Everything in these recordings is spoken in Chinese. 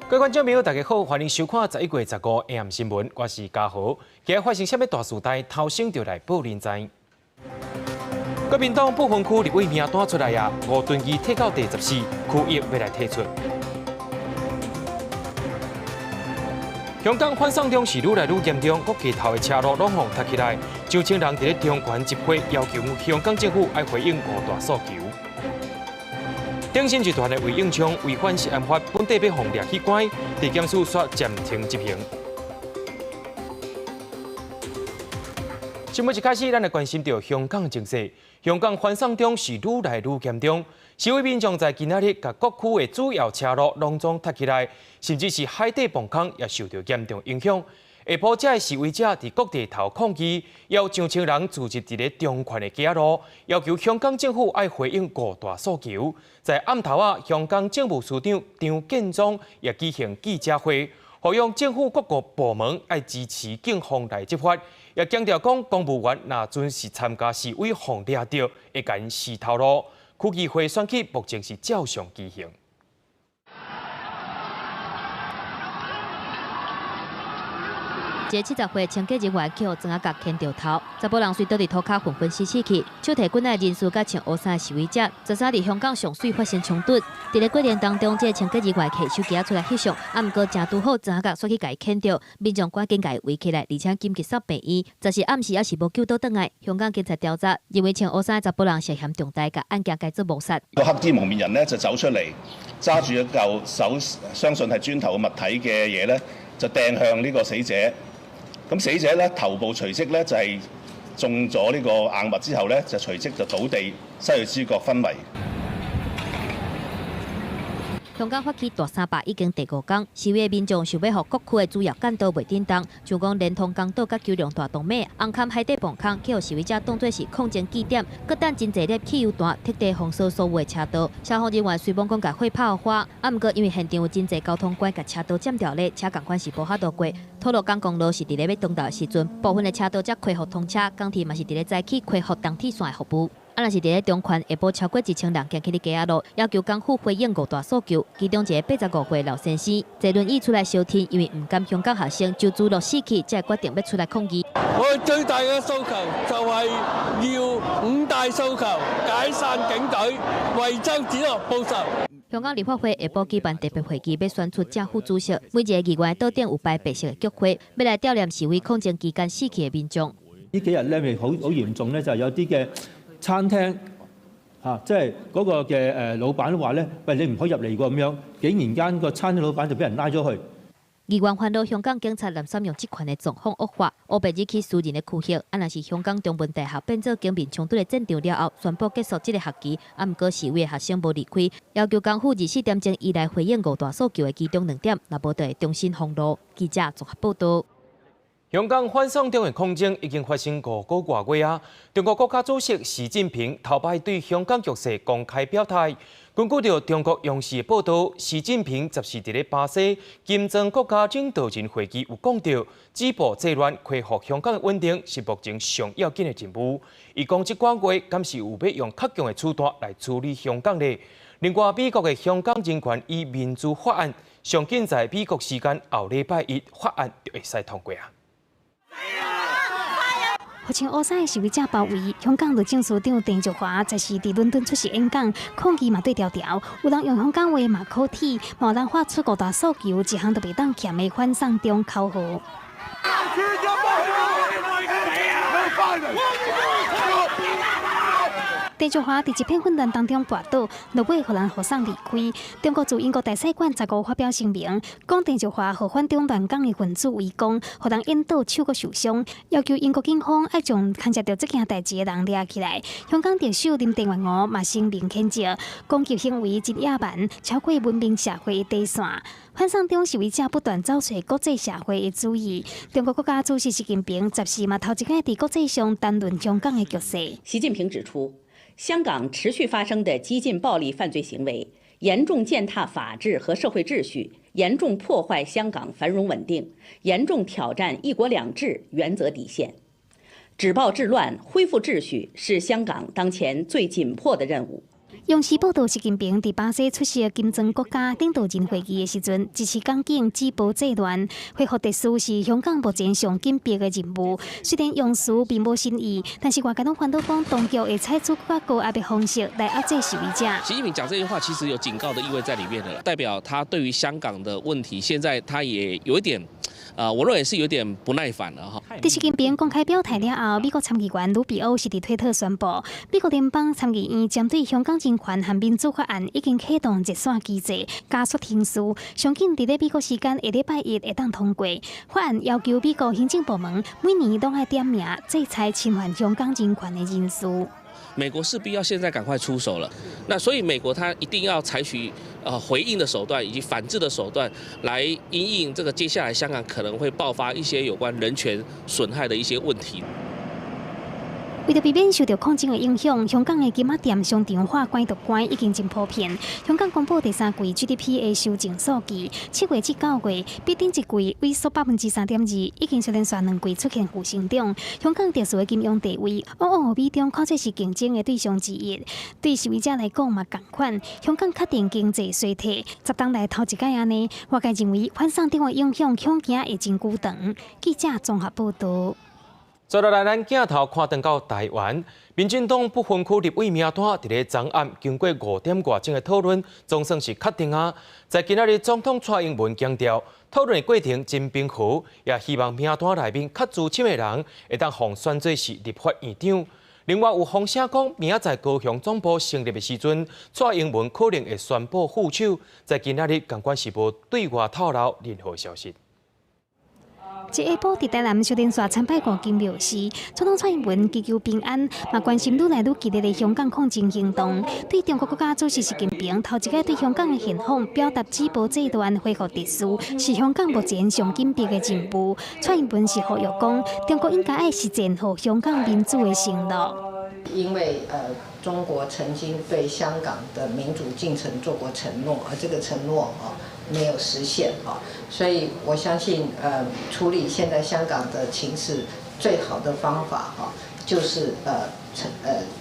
各位观众朋友，大家好，欢迎收看11月15 AM 新闻，我是嘉豪。今日发生什么大事代，头先就来报您知。国民党不分区立委名单出来啊，5吨机退到第14，区域要来退出。香港反送中是愈来愈严重，各街头的车路拢互塞起来，上千人伫咧中环集会，要求香港政府要回应5大诉求。鼎新集团的魏应昌违反食安法，本地要封掠去关，地检署煞暂停执行。新闻一开始，咱来关心到香港情势。香港反送中是愈来愈严重，示威民众在今仔日甲各区的主要车路拢总塞起来，甚至是海底磅空也受到严重影响。下晡，这示威者伫各地头抗议，要上千人聚集伫咧中环的街路，要求香港政府要回应5大诉求。在暗头啊，香港政务司长张建宗也举行记者会，呼吁政府各个部门要支持警方来执法，也强调讲公务员若准是参加示威互掠到，会甲因死头路。区议会选举目前是照常举行。一个70岁清洁人员去互庄仔角牵着头，10甫人随倒伫土骹纷纷死去，手提棍仔人士甲穿乌衫示威者，昨晡伫香港上水发生冲突。伫咧过程当中，这个清洁人员摕手机出来翕相，毋过正拄好庄仔角煞去甲伊牵着，民众赶紧甲伊围起来，而且紧急送病院。昨时暗时还是无救倒转来。香港警察调查，认为穿乌衫的10甫人涉嫌重大，甲案件改做谋殺。個黑衣蒙面人咧就走出嚟，揸住一嚿手相信係磚頭嘅物體嘅嘢咧，就掟向呢個死者。咁死者咧頭部隨即咧就係中咗呢個硬物之後咧，就隨即就倒地，失去知覺昏迷。香港發起大三罷已經第5天，示威民眾想要讓各區的主要幹道袂振動，像講連通港島甲九龍大動脈、紅磡海底磅空，去互示威者當作是抗爭據點，各等真濟粒汽油彈特地封鎖所有的車道。消防人員雖講甲火炮花，毋過因為現場有真濟交通管甲車道佔掉咧，車共款是無法度過。吐露港公路是伫咧要動道的時陣，部分的車道則開放通車，港鐵嘛是伫咧早起開放東鐵線的服務。若是伫咧中環，下晡超過1000人行去咧街仔路，要求港府回應5大訴求。其中一個85歲老先生，坐輪椅出來燒天，因為唔甘香港學生就主落死去，才決定要出來抗議。我哋最大嘅訴求就係要5大訴求：解散警隊、為周梓樂報仇。香港立法會下晡舉辦特別會議，要選出正副主席。每一個議員桌頂有擺白色嘅菊花，要來悼念示威抗爭期間死去嘅民眾。呢幾日咧，咪好嚴重咧，就係有啲嘅餐廳即係嗰個嘅老闆都話咧，喂，你唔可以入嚟喎咁樣，竟然間個餐廳老闆就俾人拉咗去。議員煩惱香港警察濫使用職權嘅狀況惡化，烏白日起私人嘅區域，若是香港中文大學變做警民衝突嘅戰場了後，宣布結束這個學期，毋過示威嘅學生無離開，要求港府24點鐘以來回應5大訴求嘅其中2點，若無就會重新封路。記者綜合報道。香港反送中的抗爭已經發生5個多月啊！中國國家主席習近平頭擺對香港局勢公開表態。根據到中國央視報道，習近平執事伫咧巴西金磚國家領導人會議有講到，止暴制亂、恢復香港的穩定是目前上要緊的任務。伊講即個月敢是有要用較強的手段來處理香港呢？另外，美國的香港人權與民主法案上緊在美國時間後禮拜一法案就會使通過啊！號稱烏衫的示威者包圍香港律政司長鄭若驊，在時佇倫敦出席演講，抗議嘛對調調，有人用香港話罵口體，冇人發出5大訴求，一項都袂當欠的反送中口號。鄭若驊佇一片混亂當中跋倒，落尾互人護送離開。中國駐英國大使館15發表聲明，講鄭若驊和反中亂港的分子圍攻，互人引導手閣受傷，要求英國警方要將牽涉到這件代誌的人抓起來。香港特首林鄭月娥嘛聲明譴責，攻擊行為真野蠻，超過文明社會的底線。反送中示威者不斷遭受國際社會的注意，中國國家主席習近平10時嘛頭一個喺國際上談論香港的局勢。習近平指出，香港持續發生的激進暴力犯罪行為，嚴重踐踏法治和社會秩序，嚴重破壞香港繁榮穩定，嚴重挑戰一國兩制原則底線。止暴制亂、恢復秩序是香港當前最緊迫的任務。央视报道，习近平伫巴西出席金砖国家领导人会议的时阵，支持港警止暴制乱，恢复秩序是香港目前上紧迫的任务。虽然用词并无新意，但是外界拢反对讲，当局会采取更加高压的方式来压制示威者。习近平讲这句话，其实有警告的意味在里面的了，代表他对于香港的问题，现在他也有一点。我认为是有点不耐烦了哈。在习近平公开表态了后，美国参议员卢比欧是伫推特宣布，美国联邦参议院针对香港人权和民主法案已经启动热线机制，加速听事，上紧伫咧美国时间下礼拜一会当通过。法案要求美国行政部门每年都要点名制裁侵犯香港人权的人士。美国势必要现在赶快出手了，那所以美国它一定要采取回应的手段以及反制的手段，来因应这个接下来香港可能会爆发一些有关人权损害的一些问题。为了避免受到抗争的影响，香港的金仔店商场化关独关已经真普遍。香港公布第三季 GDP 的修正数据，7月至9月比顶一季萎缩3.2%，已经连续2季出现负成长。香港特殊的金融地位，往往美中看作是竞争的对象之一。对示威者来讲嘛，同款。香港确定经济衰退，10年来头一届安尼，外界认为反送中的影响恐惊会真久长。记者综合报道。接落来，咱镜头看转到台湾，民进党不分区立委名单伫咧昨暗经过5点外钟的讨论，总算是确定啊。在今仔日，总统蔡英文强调，讨论的过程真平和，也希望名单内面较资深的人会当互选做是立法院长。另外有风声讲，明仔载高雄总部成立的时阵，蔡英文可能会宣布副手。在今仔日，监管是无对外透露任何消息。一下晡，伫台南小电线参拜过金庙时，总统蔡英文祈求平安，嘛关心愈来愈激烈的香港抗争行动。对中国国家主席习近平头一个对香港的现况表达止暴制乱、恢复秩序，是香港目前上紧迫的任务。蔡英文是呼吁讲，中国应该爱实践和香港民主的承诺。因为中国曾经对香港的民主进程做过承诺，而这个承诺没有实现所以我相信处理现在香港的情势最好的方法就是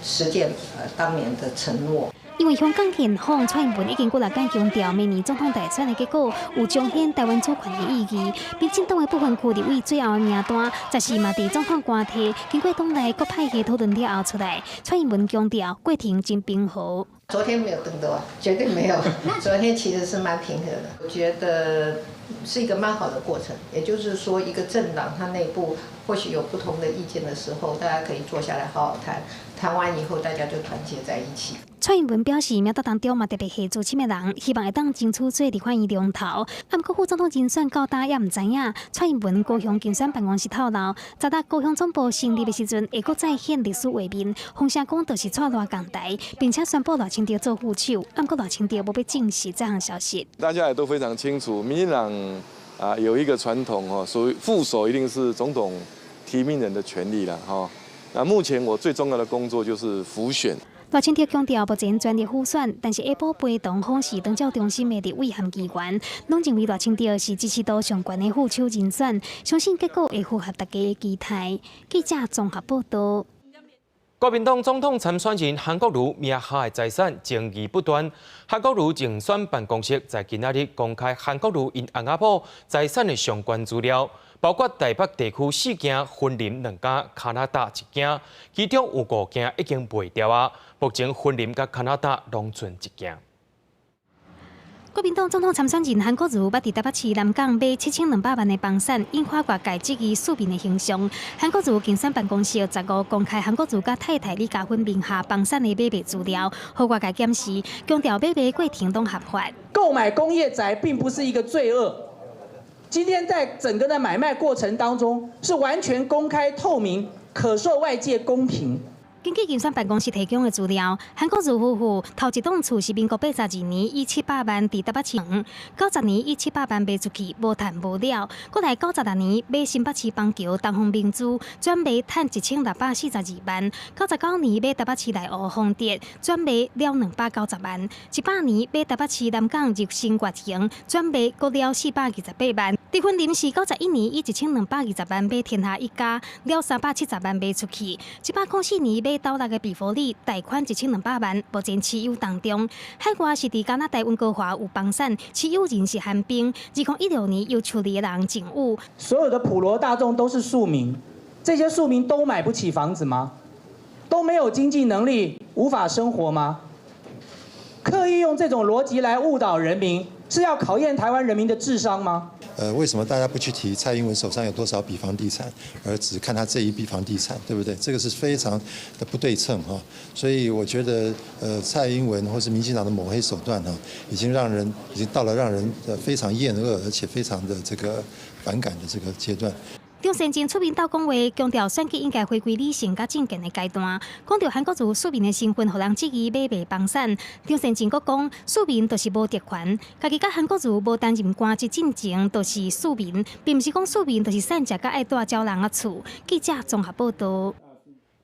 实践当年的承诺。因为香港现况，蔡英文已经过6届强调，明年总统大选的结果有彰显台湾主权的意义。民进党的部分区立委最后的名单，则是嘛伫总统官邸经过党内各派系讨论了后出来。蔡英文强调，过程真平和。昨天没有登到啊，绝对没有。昨天其实是蛮平和的，我觉得是一个蛮好的过程。也就是说，一个政党它内部或许有不同的意见的时候，大家可以坐下来好好谈，谈完以后大家就团结在一起。蔡英文表示，名单当中嘛特别系资深的人，希望会当争取做立法院龙头。不过副总统竞选到大也唔知影。蔡英文高雄竞选办公室透露，早在高雄总部成立的时阵，会阁再现历史画面，风声讲就是蔡赖港台，并且宣布赖清德做副手。不过赖清德无被证实这项消息。大家也都非常清楚，民进党有一个传统属于副手一定是总统提名人的权利了那目前我最重要的工作就是辅选。赖清德强调，目前全力辅选，但是下晡陪同访视长照中心的立委和议员，拢认为赖清德是支持度上悬的副手人选，相信结果会符合大家的期待。记者综合报道。国民党总统参选人韩国瑜名下的财产争议不断。韩国瑜竞选办公室在今仔日公开韩国瑜因翁仔某财产的相关资料，包括台北地区4件婚林2间，加拿大1件，其中有5件已经卖掉啊。目前婚林甲加拿大拢存1件。国民党总统参选人韩国瑜捌伫台北市南港买7200万的房产，引发外界质疑市民的形象。韩国瑜竞选办公室15公开韩国瑜甲太太李嘉芬名下房产的买卖资料，互外界检视，强调买卖过程都合法。购买工业宅并不是一个罪恶，今天在整个的买卖过程当中是完全公开透明，可受外界公平。根据竞选办公室提供的资料，韩国瑜夫妇头一栋厝是民国82年以700万伫台北市，90年以700万卖出去，无赚无了。过来96年买新北市邦桥东方明珠，转卖赚1642万；99年买台北市内湖丰德，转卖了290万；18年买台北市南港日新月城，转卖阁了428万。离婚临时91年以1220万买天下一家，了370万卖出去；1804年买被倒落的庇护里贷款1200万，目前持有当中。海外是伫加拿大温哥华有房产，持有人是韩冰。2016年有处理的人警务。所有的普罗大众都是庶民，这些庶民都买不起房子吗？都没有经济能力，无法生活吗？刻意用这种逻辑来误导人民，是要考验台湾人民的智商吗？为什么大家不去提蔡英文手上有多少笔房地产，而只看他这一笔房地产，对不对？这个是非常的不对称哈。所以我觉得，蔡英文或是民进党的抹黑手段哈，已经到了让人非常厌恶，而且非常的这个反感的这个阶段。张善政出面斗讲话，强调选举应该回归理性甲正经的阶段。讲到韩国瑜庶民的身份，互人质疑买卖房产。张善政阁讲，庶民就是无特权，家己甲韩国瑜无担任官职进前，就是庶民，并不是讲庶民就是善食甲爱住招人的厝。记者综合报道。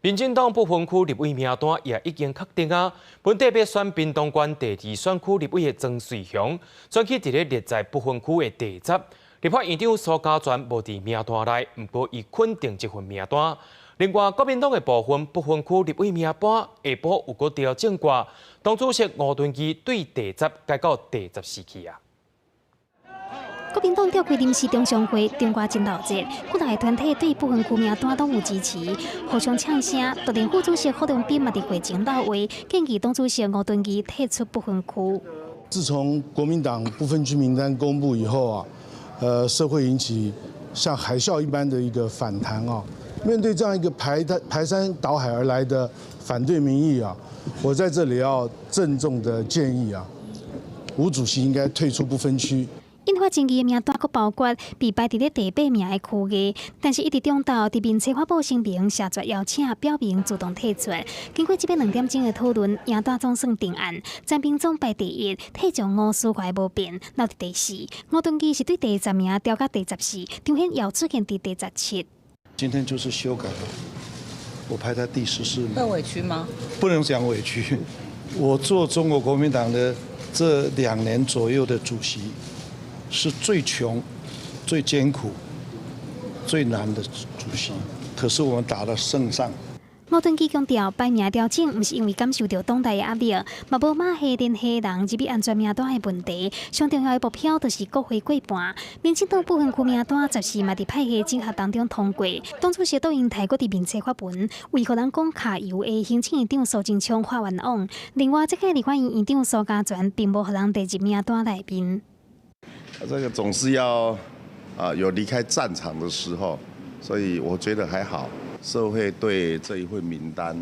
民进党不分区立委名单也已经确定啊，本地要选屏东县第2选区立委的曾瑞雄，选区伫咧列在不分区的第10。立法院长苏家全无伫名单内，不过伊肯定这份名单。另外，国民党的部分不分区立委名单下晡有个调整过，党主席吴敦义对第10改到第14去啊。国民党召开临时中常会，中华真老节，各大团体对不分区名单都有支持，互相呛声。特连副主席郝龙斌嘛伫会前到位，建议党主席吴敦义退出不分区。自从国民党不分区名单公布以后啊。社会引起像海啸一般的一个反弹啊！面对这样一个排山倒海而来的反对民意啊，我在这里要郑重的建议啊，吴主席应该退出不分区。印发争议的名单佫包括被排伫咧第8名的区域，但是一直中道伫面册发布声明，谢绝邀请，表明自动退出。经过这边2点钟的讨论，名单总算定案。詹秉忠排第1，退将吴思怀无变，留伫第4。吴敦义是对第10名调到第14，张显尧出现伫第17。今天就是修改了，我排在第14名。会委屈吗？不能讲委屈，我做中国国民党的这2年左右的主席。是最穷、最艰苦、最难的主席，可是我们打了胜仗。吴敦义强调，排名调整不是因为感受到党内的压力，嘛无马黑连黑人入去安全名单的问题。上重要的目标就是国会过半。民进党部分区名单暂时嘛伫派系整合当中通过。党主席窦英泰搁伫面册发文，为互人讲卡油的行政院长苏贞昌发冤枉。另外，这个立法院院长苏家全并无互人第入名单内面。这个总是要有离开战场的时候，所以我觉得还好。社会对这一份名单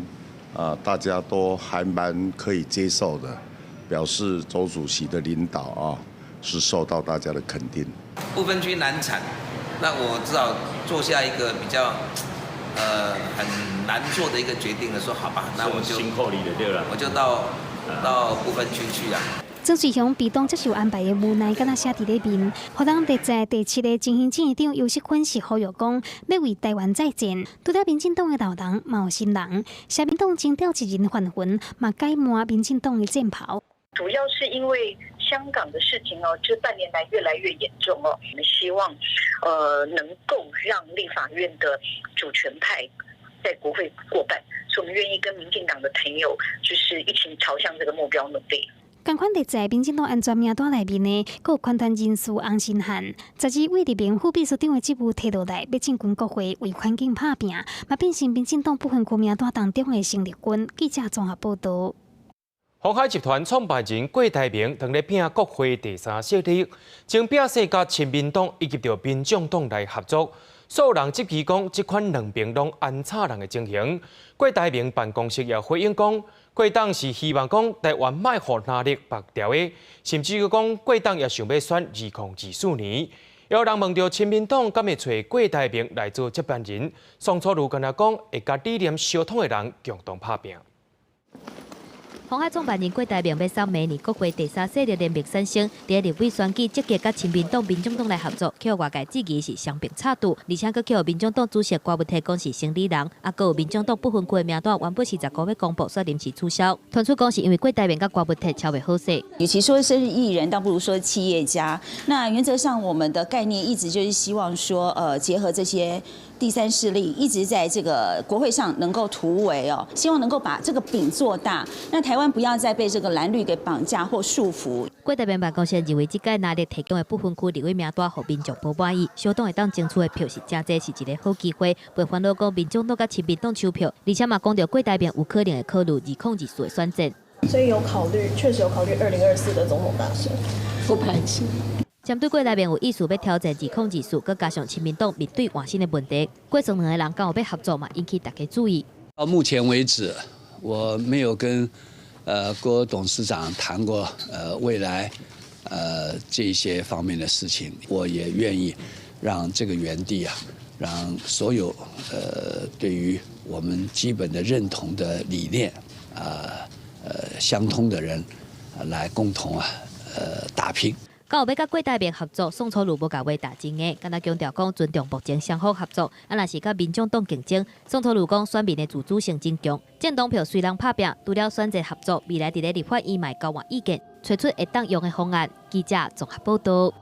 大家都还蛮可以接受的，表示周主席的领导是受到大家的肯定。不分区难产，那我只好做下一个比较很难做的一个决定了，说好吧，那我就到不分区去啊。曾瑞雄被党接受安排的无奈，敢若写伫咧面。互人列在第7个前行政院长尤锡坤是呼吁讲，要为台湾再战。除了民进党的老人，嘛有新人。社民党征调一人还魂，嘛改换民进党的战袍。主要是因为香港的事情这半年来越来越严重我们希望能够让立法院的主权派在国会过半，所以我们愿意跟民进党的朋友就是一起朝向这个目标努力。同款列在民进党安全名单内面的，还有宽团人士洪新汉，12位立名副秘书长的职务摕落来，要进军国会为环境打拼，嘛变成民进党不分区名单当中的生力军。记者综合报道。鸿海集团创办人郭台铭当咧拼国会第3席次，正表示甲亲民党以及着民众党来合作。所有人质疑讲，这款2边拢安插人的情形。郭台铭办公室也回应讲，国党是希望讲台湾卖互哪力白条的，甚至于讲国党也想要选2024年。有人问到亲民党敢会找郭台铭来做接班人，宋楚瑜跟他讲，会甲理念相同的人共同拍拼。鸿海创办人郭台铭要送明年国会第3席的连任选生，伫立委选举积极甲亲民党、民众党来合作，却外界质疑是双并插队，而且佫叫民众党主席郭文泰讲是生理人，佫有民众党不分区的名单原本是19月公布，说临时取消。传出讲是因为郭台铭甲郭文泰瞧袂好势，与其说是艺人，倒不如说企业家。那原则上，我们的概念一直就是希望说，结合这些第三势力一直在这个国会上能够突围哦，希望能够把这个饼做大，让台湾不要再被这个蓝绿给绑架或束缚。国台办办公室认为，这届拿力提供的不分区立委名单，互民众不满意，小党会当争取的票是真济，是一个好机会。被烦恼讲民众党甲亲民党抽票，而且嘛讲到国台办有可能会考虑2024的选战。所以确实有考虑2024的总统大选，不排斥。针对国台办有意思要挑战2024，再加上亲民党面对换新的问题，过剩两个人刚好要合作嘛，引起大家注意。到目前为止，我没有跟郭董事长谈过未来这些方面的事情，我也愿意让这个园地啊，让所有对于我们基本的认同的理念相通的人来共同打拼。到要甲国台办合作，宋楚瑜无甲话打真的，敢若强调讲尊重目前双方合作。若是甲民众党竞争，宋楚瑜讲选民的自主性真强。政党票虽然拍拼，除了选择合作，未来伫咧立法院卖交换意见，找出会当用的方案。记者综合报道。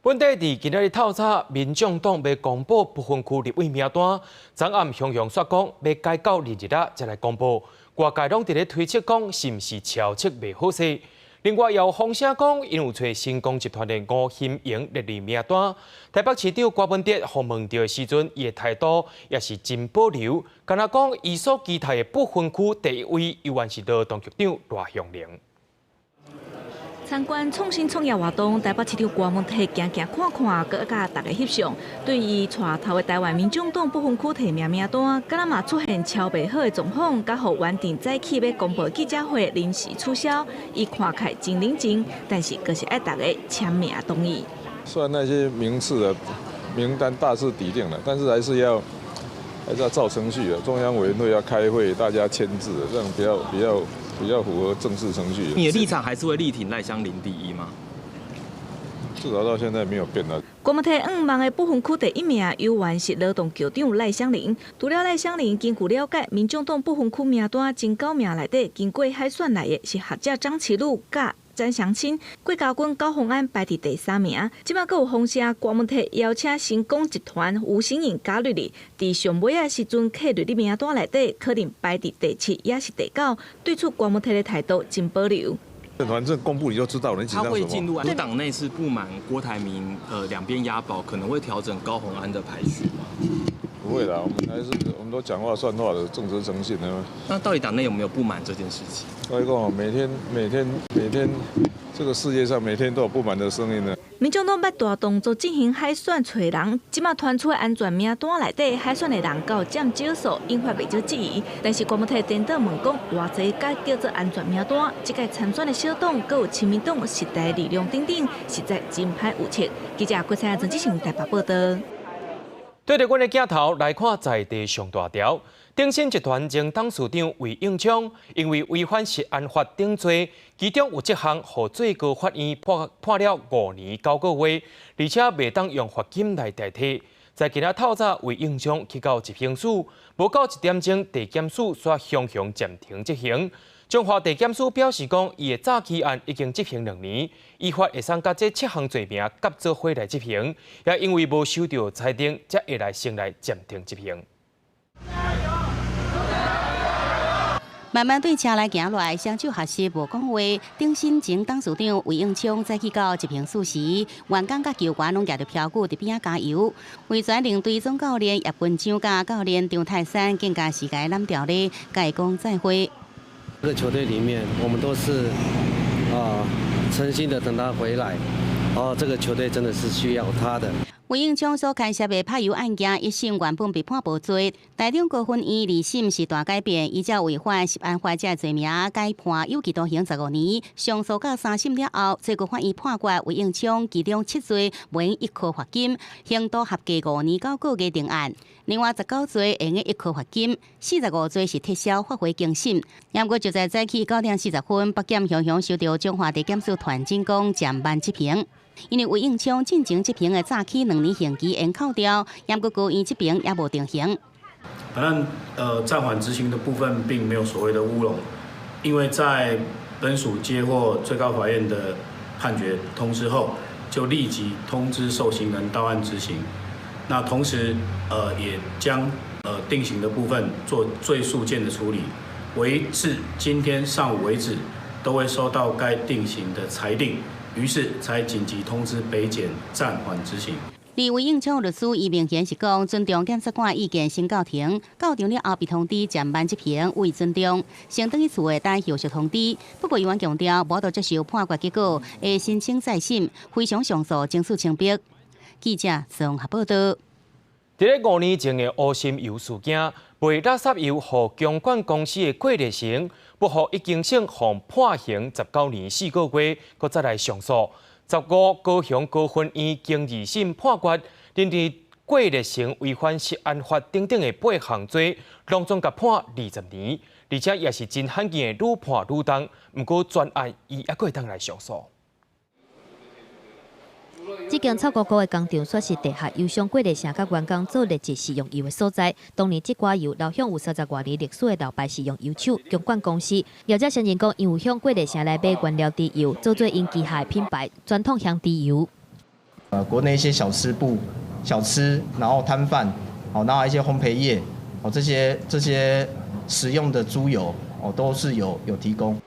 本地伫今日透早，民众党要公布不分区立委名单，昨暗雄雄说讲要改到日才来公布。外界拢伫咧推测讲是毋是超测袂好势。另外，也有风声讲，因有找新光集团的吴欣盈列入名单。台北市长郭文哲互问到的时阵，伊的态度也是真保留，敢若讲伊所期待的不分区第一位，永远是劳动局长赖香伶。参观创新创业活动，台北市长郭文哲行行看看，佮甲大家翕相。对于带头的台湾民众党不分区提名名单，敢若嘛出现超袂好的状况，甲互原定早起要公布记者会临时取消。伊看起来真冷静，但是可是爱大家签名同意。虽然那些名次的名单大致拟定了，但是还是要照程序的。中央委员会要开会，大家签字，这样比较符合正式程序。你的立场还是会力挺赖香伶第一吗？至少到现在没有变了。郭文哲望的不分区第一名，永远是劳动局长赖香伶。除了赖香伶，根据了解，民众党不分区名单前9名内底，经过海选来的是学者张启禄甲詹祥青，郭家军、高虹安排伫第3名。即摆阁有风声，郭文哲邀请新光集团吴欣盈加入哩，伫上尾的时阵，刻入哩名单内底，可能排伫第7也是第9。对出郭文哲的态度真保留。反正公布你就知道了，你紧张什么？他会进入党内是不满郭台铭两边押宝，可能会调整高虹安的排序吗？不会啦，我们都讲话算话的，正直诚信的。那到底党内有没有不满这件事情？我讲，每天，这个世界上每天都有不满的声音呢。民众党要大动作进行海选找人，即马传出的安全名单内底，海选的人够占少数，引发袂少质疑。但是郭文哲颠倒问讲，偌济该叫做安全名单？即个参选的小党，佮有亲民党时代力量等等，实在真歹有切。记者郭彩曾志成台北报道。对着阮的镜头来看在地上大条，鼎新集团前董事长魏永昌因为违反食安法定罪，其中有7项，互最高法院判了5年9个月，而且袂当用罚金来代替。在今仔透早，魏永昌去到执行署，无到1点钟，地检署煞雄雄暂停执行。中华地检署表示讲，伊的早期案已经执行2年，依法会使甲这7项罪名合做伙来执行，也因为无收到裁定，才会来先来暂停执行。慢慢对车来行来，双手合十无讲话。鼎新前董事长魏永昌再去到执行署时，员工甲球员拢举着票据伫边仔加油。为全领队总教练叶文章甲教练张泰山更加是甲揽调咧，甲伊讲再会。这个球队里面，我们都是诚心的等他回来。这个球队真的是需要他的。魏永昌所牵涉的拍油案件，一审原本被判无罪，台中高分院2审是大改变，依照违反食安法这罪名改判有期徒刑15年。上诉到3审了后，最高法院判决魏永昌其中7罪免1颗罚金，刑度合计5年9个月定案。另外19罪会用1颗罚金，45罪是撤销发回更审。不过就在早起9点40分，北检雄雄收到中华地检署团警讲暂慢执行。因为魏永昌进前执行的早起2年刑期延扣掉，不过高院这边也无定刑。反正暂缓执行的部分并没有所谓的乌龙，因为在本署接获最高法院的判决通知后，就立即通知受刑人到案执行。那同时也将定刑的部分做最速件的处理，为至今天上午为止都未收到该定刑的裁定，于是才紧急通知北检暂缓执行。李维应昌律师伊明显是讲，尊重检察官意见先到庭，到庭了后被通知暂缓执行，为尊重，先等于厝的等后续通知。不过，伊员强调，无得接受判决结果，会申请再审，非常上诉争取清白。记者综合报道。在5年前的乌心油事件，卖垃圾油予公管公司的郭立成，不服已经审互判刑19年4个月，搁再来上诉。15高雄高分院经2审判决，认为郭立成违反食安法等等的8项罪，拢总甲判20年，而且也是真罕见的愈判愈重。不过专案伊还佫会当来上诉。这间超高高的工厂，算是地下油箱过热城甲员工做劣质食用油的所在。当年这寡油流向有30多年历史的老牌食用油厂公管公司，业者承认讲，因有向过热城来买原料低油，做做因旗下品牌传统香低油。国内一些小吃部、小吃，然后摊贩，然后一些烘焙业，这些食用的猪油，都是有提供。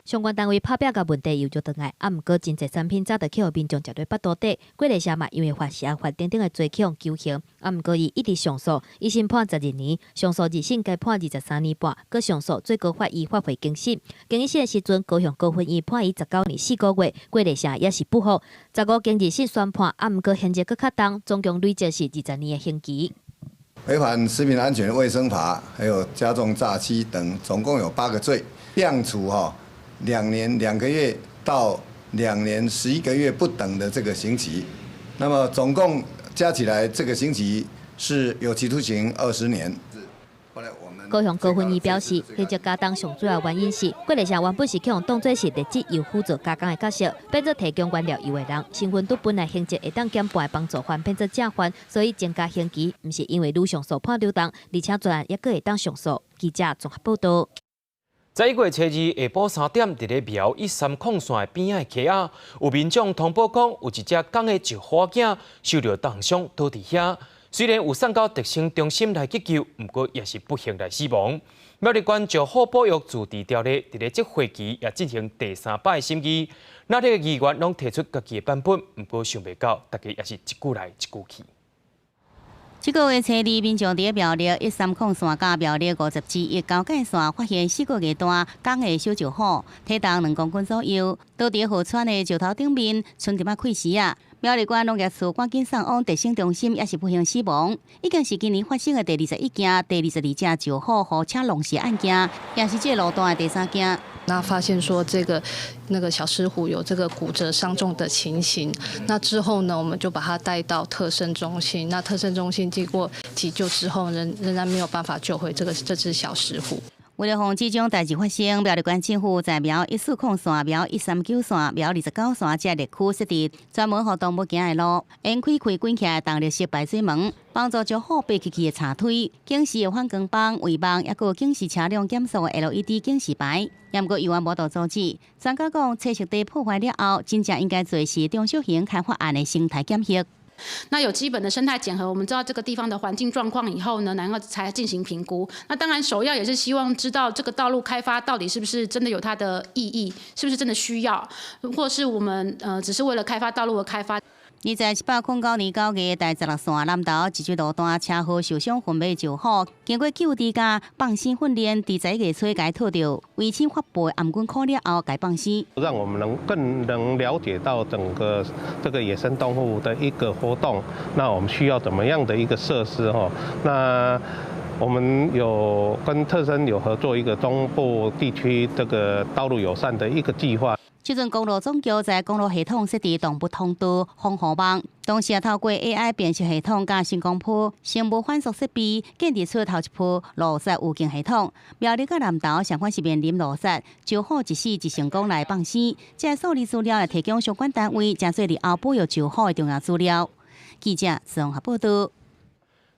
相关单位拍表甲问题又就倒来，毋过真侪产品早就去互民众食落腹肚底。郭立成嘛，因为犯食安法等等的罪去互求刑，毋过伊一直上诉，一审判12年，上诉2审该判23年半，搁上诉最高法院发回更审。更一审的时阵，高雄高分院判伊19年4个月，郭立成也是不服。15经2审宣判，毋过现在搁较重，总共累计是20年的刑期。违反食品安全卫生法，还有加重诈欺等，总共有8个罪，量处2年2个月到2年11个月不等的这个刑期，那么总共加起来这个刑期是有期徒刑20年。高雄高分院表示，刑责加重上主要原因是郭立成原本是去互当作是劣质油辅助加工的角色，变做提供原料油的人，身份对本来刑责会当减半的帮助犯变做正犯，所以增加刑期，毋是因为愈上诉判愈重，而且专案也阁会当上诉。记者综合报道。11月初2下晡3点，伫咧苗130控线的边仔溪仔，有民众通报讲，有一只公的石花囝受到重伤倒伫遐。虽然有送到特生中心来急救，不过也是不幸来死亡。苗栗县就好保育自治条例，伫咧这会期也进行第3摆审议，那啲议员拢提出家己的版本，不过想袂到，大家也是一句来一句去。这个月初2，民众伫苗栗130控线甲苗栗57交界线发现4个月大公的小石虎，体重2公斤左右，倒伫河川的石头顶面，剩点仔溃死啊！苗栗县农业处赶紧送往特生中心，也是不幸死亡。已经是今年发生的第21件、第22只石虎和车弄死案件，也是这路段的第3件。那发现说那个小石虎有这个骨折伤重的情形，那之后呢，我们就把它带到特生中心。那特生中心经过急救之后，仍然没有办法救回这只小石虎。为了防这种代志发生，苗栗县政府在苗14控线、苗139线、苗29线这列区设立专门予动物行的路，沿开滚起来动力式排水门，帮助石虎爬起去的茶腿。警示的反光板、围网，也有警示车辆减速的 LED 警示牌。不过，由于无度阻止，专家讲，测试地破坏了后，真正应该做是中小型开发案的生态检核。那有基本的生态检核，我们知道这个地方的环境状况以后呢，然后才进行评估。那当然，首要也是希望知道这个道路开发到底是不是真的有它的意义，是不是真的需要，或是我们只是为了开发道路而开发。2009年9月，第16线南投一节路段车祸受伤昏迷石虎，经过救治加放生训练，伫11月初该套着违侵发布暗棍壳了后，该放生。让我们更能了解到整个这个野生动物的一个活动，那我们需要怎么样的一个设施哈？那我们有跟特生有合作一个中部地区这个道路友善的一个计划。这阵公路总局在公路系统设置动物通道防护网，同时也透过 AI 辨识系统加新光谱、生物反射设备，检测出头一波路杀预警系统。苗栗甲南投相关是面临路杀，石虎一死一成功来放生，这数字资料来提供相关单位，加做日后保育石虎的重要资料。记者综合报道。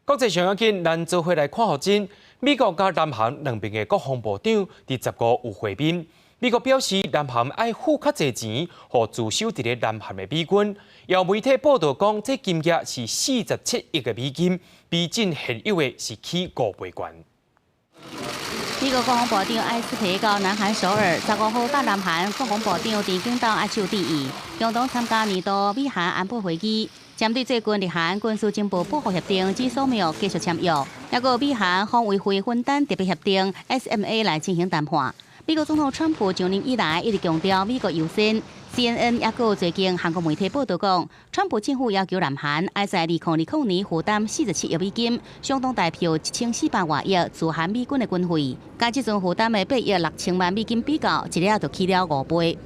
国际上要紧，咱做回来看福真，美国甲南韩两边的国防部长伫15有会面。美国表示，南韩爱付较侪钱，予驻守伫咧南韩的美军。有媒体报道讲，这金额是47亿个美金，比进现有的是起5倍悬。美国国防部长艾斯培到南韩首尔，15号甲南韩国防部长陈景道握手致意，共同参加年度美韩安保会议。针对最近日韩军事情报保护协定至扫描继续签约，也有美韩防卫费分担特别协定 SMA 来进行谈判。美国总统川普上任以来一直强调美国优先。CNN 也有最近韩国媒体报道讲，川普政府要求南韩要在2020年负担47亿美金，相当大票1400多亿驻韩美军的军费，甲即阵负担的8亿6千万美金比较，一日就起了5倍。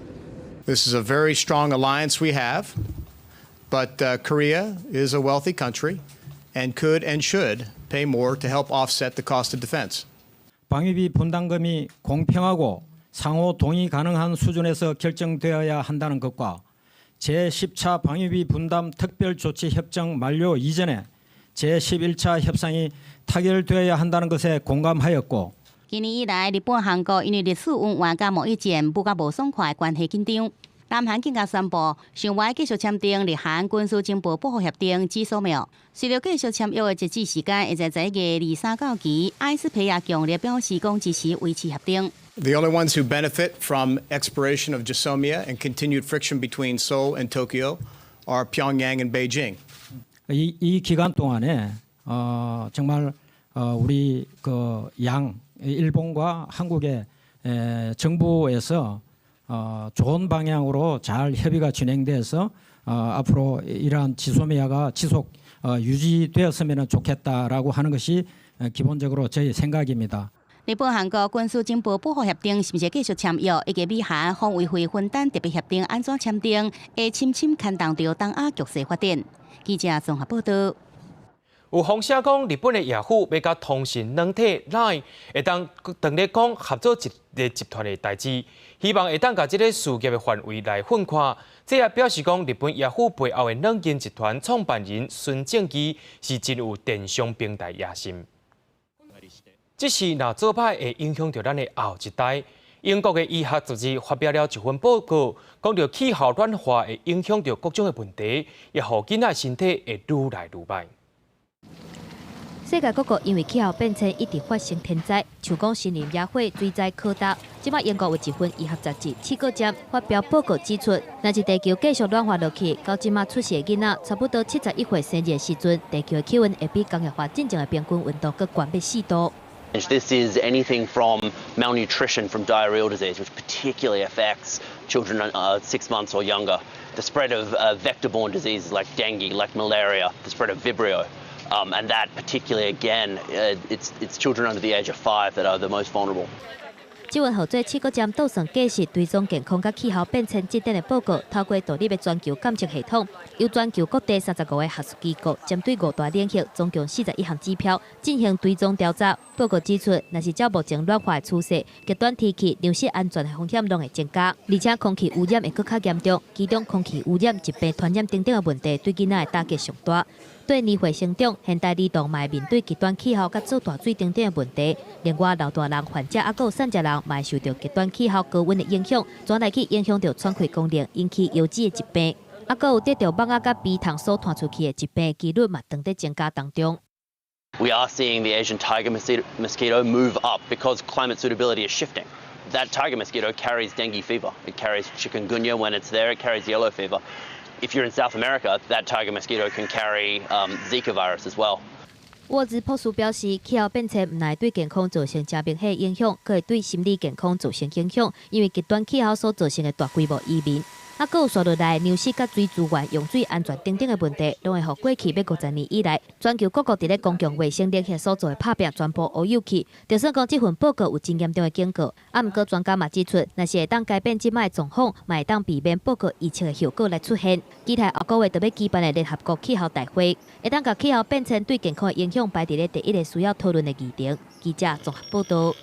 This is a very strong alliance we have, but Korea is a wealthy country and could and should pay more to help offset the cost of defense. 방위비 분담금이 공평하고 상호 동의 가능한 수준에서 결정되어야 한다는 것과 제10차 방위비 분담 특별조치 협정 만료 이전에 제11차 협상이 타결되어야 한다는 것에 공감하였고 今年以来，日本、韩国因为历史恩怨甲贸易战不甲无爽快关系紧张。南韩更加宣布，想要继续签订日韩军事情报保护协定至扫描。随着继续签约的截止时间会在11月23到期，艾斯培也强烈表示讲支持维持协定。The only ones who benefit from expiration of JSOMIA and continued friction between Seoul and Tokyo are Pyongyang and Beijing. 이 기간 동안에 정말 우리 양 일본과 한국의 정부에서 좋은 방향으로 잘 협의가 진행돼서 앞으로 이러한 지소미아가 지속 유지되었으면 좋겠다라고 하는 것이 기본적으로 저희 생각입니다. 日本、韩国军事情报保护协定是毋是继续签约？以及美韩防卫费分担特别协定安怎签订？会深深牵动到东亚局势发展。记者综合报道。有风声讲，日本的雅虎要甲通讯软体 LINE 会当同咧讲合作一个集团的代志，希望会当甲这个事业的范围来分开。这也表示讲，日本雅虎背后的软件集团创办人孙正义是真有电商平台野心。这是若做歹会影响到咱的后一代。英国的医学杂志发表了一份报告，讲到气候暖化会影响到各种的问题，也让囡仔身体会愈来愈歹。世界各国因为气候变迁一直发生天灾，像讲森林野火、水灾可达。即摆英国有一份医学杂志《七个站》发表报告指出，若是地球继续暖化落去，到即摆出世的囡仔差不多71岁生日的时阵，地球的气温会比工业化进程的平均温度更高4度。This is anything from malnutrition from diarrheal disease, which particularly affects children 6 months or younger, the spread of vector-borne diseases like dengue, like malaria, the spread of Vibrio, and that particularly, again, it's children under the age of 5 that are the most vulnerable. 这份合作7个站倒算计是追踪健康甲气候变迁节点的报告，透过独立的全球监测系统，由全球各地35个学术机构针对5大领域，总共41项指标进行追踪调查。报告指出，若是照目前暖化的趋势，极端天气、粮食安全的风险拢会增加，而且空气污染会更加严重，其中空气污染、疾病传染等等的问题对囡仔的打击上大。对年岁成长，现代儿童嘛会面对极端气候甲做大水等等的问题。另外，老大人、患者还有散食人嘛会受到极端气候高温的影响，转来去影响到喘气功能，引起腰子的疾病。还有得到蚊仔甲鼻虫所传出去的疾病几率嘛正在增加当中。We are seeing the Asian tiger mosquito move up because climate suitability is shifting. That tiger mosquito carries dengue fever. It carries chikungunya when it's there. It carries yellow fever. If you're in South America, that tiger mosquito can carry Zika virus as well. 沃兹博士表示，气候变迁唔但对健康造成真明显影响，佫会对心理健康造成影响，因为极端气候所造成的大规模移民。还有刷落来粮食甲水资源、用水安全等等的问题，拢会互过去要50年以来，全球各国伫咧公共卫生领域所做的拍拼全部乌有去。就算讲这份报告有真严重的警告，毋过专家嘛指出，若是会当改变即摆状况，嘛会当避免报告预测的效果来出现。期待后个月就要举办的联合国气候大会，会当甲气候变迁对健康的影响摆伫咧第一个需要讨论的议题。记者综合报道。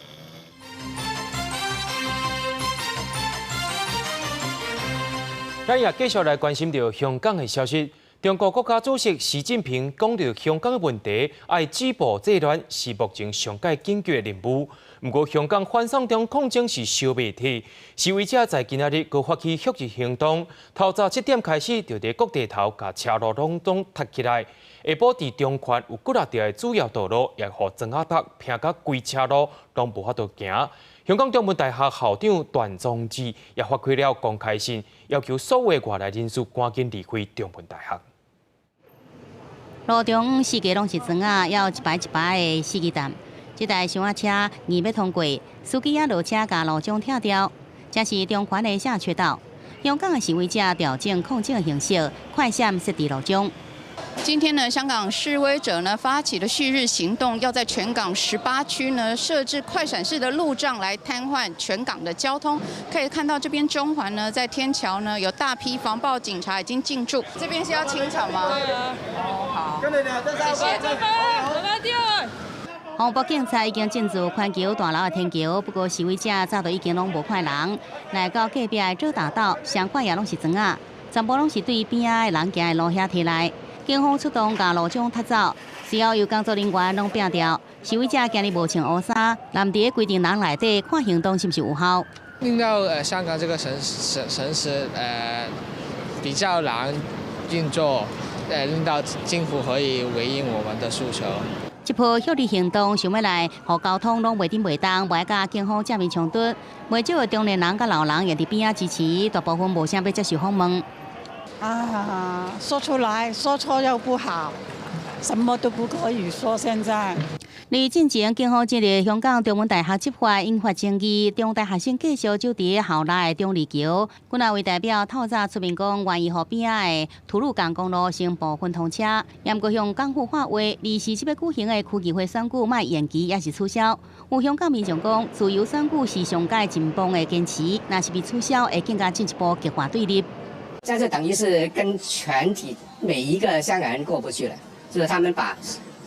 咱也继续来关心到香港的消息。中国国家主席习近平讲到香港的问题，爱止暴制乱是目前上界紧急的任务。不过，香港反送中抗争是小媒体，示威者在今仔日又发起蓄日行动，透早7点开始就伫各地头甲车路拢总搭起来。下晡伫中环有骨力条的主要道路，也互庄仔北拼甲规车路拢无法度行。香港中文大学校长段宗志也发开了公开信，要求所有外来人士赶紧离开中文大学。路中四界拢是庄仔，要一排一排的司机站。这台箱仔车硬要通过，司机也落车甲路中拆掉。这是中环的下缺道。香港的示威者调整控制形式，快闪设置路中。今天呢，香港示威者呢发起了旭日行动，要在全港18区呢设置快闪式的路障来瘫痪全港的交通。可以看到这边中环呢，在天桥呢有大批防暴警察已经进驻。这边是要清场吗？对啊。哦，好。谢谢。防暴警察已经进驻宽桥大楼的天桥，不过示威者早就已经拢无看人，来到隔壁的主大道，上快也拢是庄仔，全部拢是对边仔的人行的路遐摕来。警方出动，把路障踢走，随后由工作人员拢摒掉。示威者今日无穿乌衫，男伫规定人内底看行动是不是有效？令到香港这个城市比较难运作，令到政府可以回应我们的诉求。这波蓄力行动想要来，互交通拢袂顶袂当，袂甲警方正面冲突。袂少的中年人甲老人也伫边仔支持，大部分无啥要接受访问。说出来，说错又不好，什么都不可以说。现在，而进前，警方进入香港中文大学执法，引发争议。中大学生继续就伫校内中立桥，本来为代表透早出面讲，愿意互边仔的吐露港公路先部分通车，也毋过向港府发话，24日要举行的区议会选举卖延期也是取消。有香港民众讲，自由选举是上届进步的坚持，若是被取消，会更加进一步激化对立。这样就等于是跟全体每一个香港人过不去了，就是他们把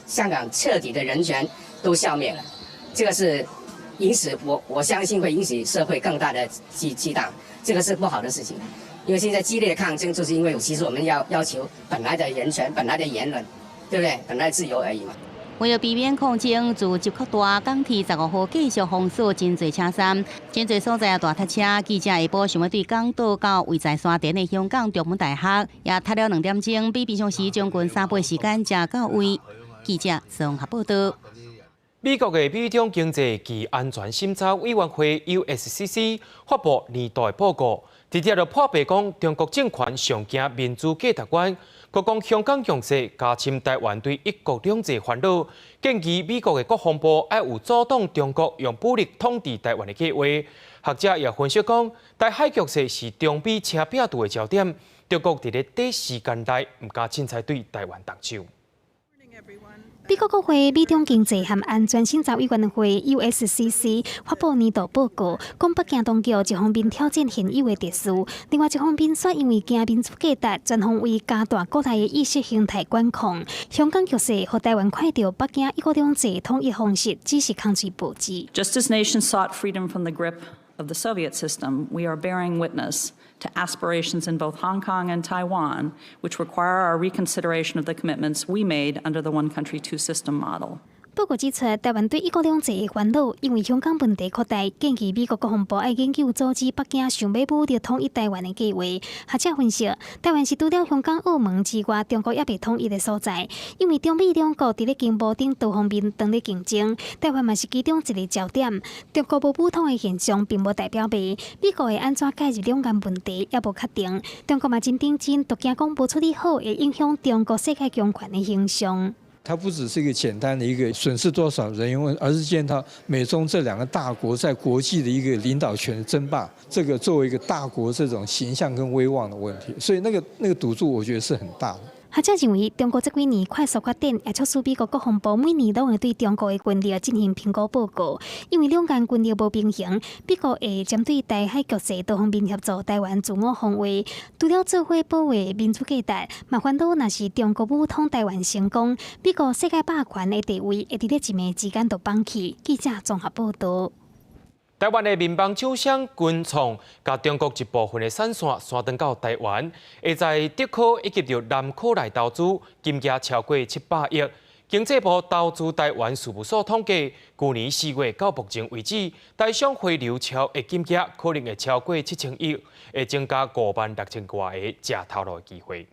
香港彻底的人权都消灭了，这个是引起我相信会引起社会更大的激荡，这个是不好的事情。因为现在激烈的抗争，就是因为其实我们要求本来的人权、本来的言论，对不对？本来自由而已嘛。为了避免抗争，自集合大港铁15号继续封锁真侪车站，真侪所在也大塞车。记者下晡想要对港岛到位在山顶的香港中文大学，也踢了2点钟，比平常时将近3倍时间才到位。记者综合报道。美国的美中经济及安全审查委员会 USCC 发布年度报告，直接就破白讲中国政权上行民主价值观。佮讲香港形势加深台湾对一国两制烦恼，建议美国的国防部要有阻挡中国用武力统治台湾的计划。学者也分析讲，台海局势是中美车拼度的焦点，中国伫咧短时间内唔敢凊彩对台湾动手。美国国会美中经济和安全审查委员会 USCC 发布年度报告，讲北京当局一方面挑战现有的秩序，另外一方面却因为惊民主价值，全方位加大国内的意识形态管控。香港局势和台湾看到北京一国两制统一方式只是空气报纸。Just as nations sought freedom from the grip of the Soviet system, we are bearing witness to aspirations in both Hong Kong and Taiwan, which require our reconsideration of the commitments we made under the one country, two system model. 报告指出，台湾对一国两制的烦恼，因为香港问题扩大，建议美国国防部要研究阻止北京想要武力统一台湾的计划。学者分析，台湾是除了香港、澳门之外，中国也被统一的所在。因为中美两国伫咧经贸等多方面当咧竞争，台湾嘛是其中一个焦点。中国无武统的现象，并无代表美国会安怎介入两岸问题，也无确定。中国嘛真认真，都惊讲无处理好，会影响中国世界强权的形象。它不只是一个简单的一个损失多少人员问题，而是见到美中这2个大国在国际的一个领导权的争霸，这个作为一个大国这种形象跟威望的问题，所以那个赌注我觉得是很大的。学者认为，中国这几年快速发展，也促使美国国防部每年都会对中国的军力进行评估报告。因为两岸军力无平衡，美国会针对台海局势多方面协助台湾自我防卫。除了做伙保卫民主价值，嘛烦恼若是中国武统台湾成功，美国世界霸权的地位会伫咧一暝之间就放弃。记者综合报道。台湾的民邦厂商军创，甲中国一部分的产线山登到台湾，会在德科以及着南科来投资，金额超过700亿。经济部投资台湾事务所统计，去年4月到目前为止，台商回流潮的金额可能会超过7000亿，会增加56000多个吃头路的机会。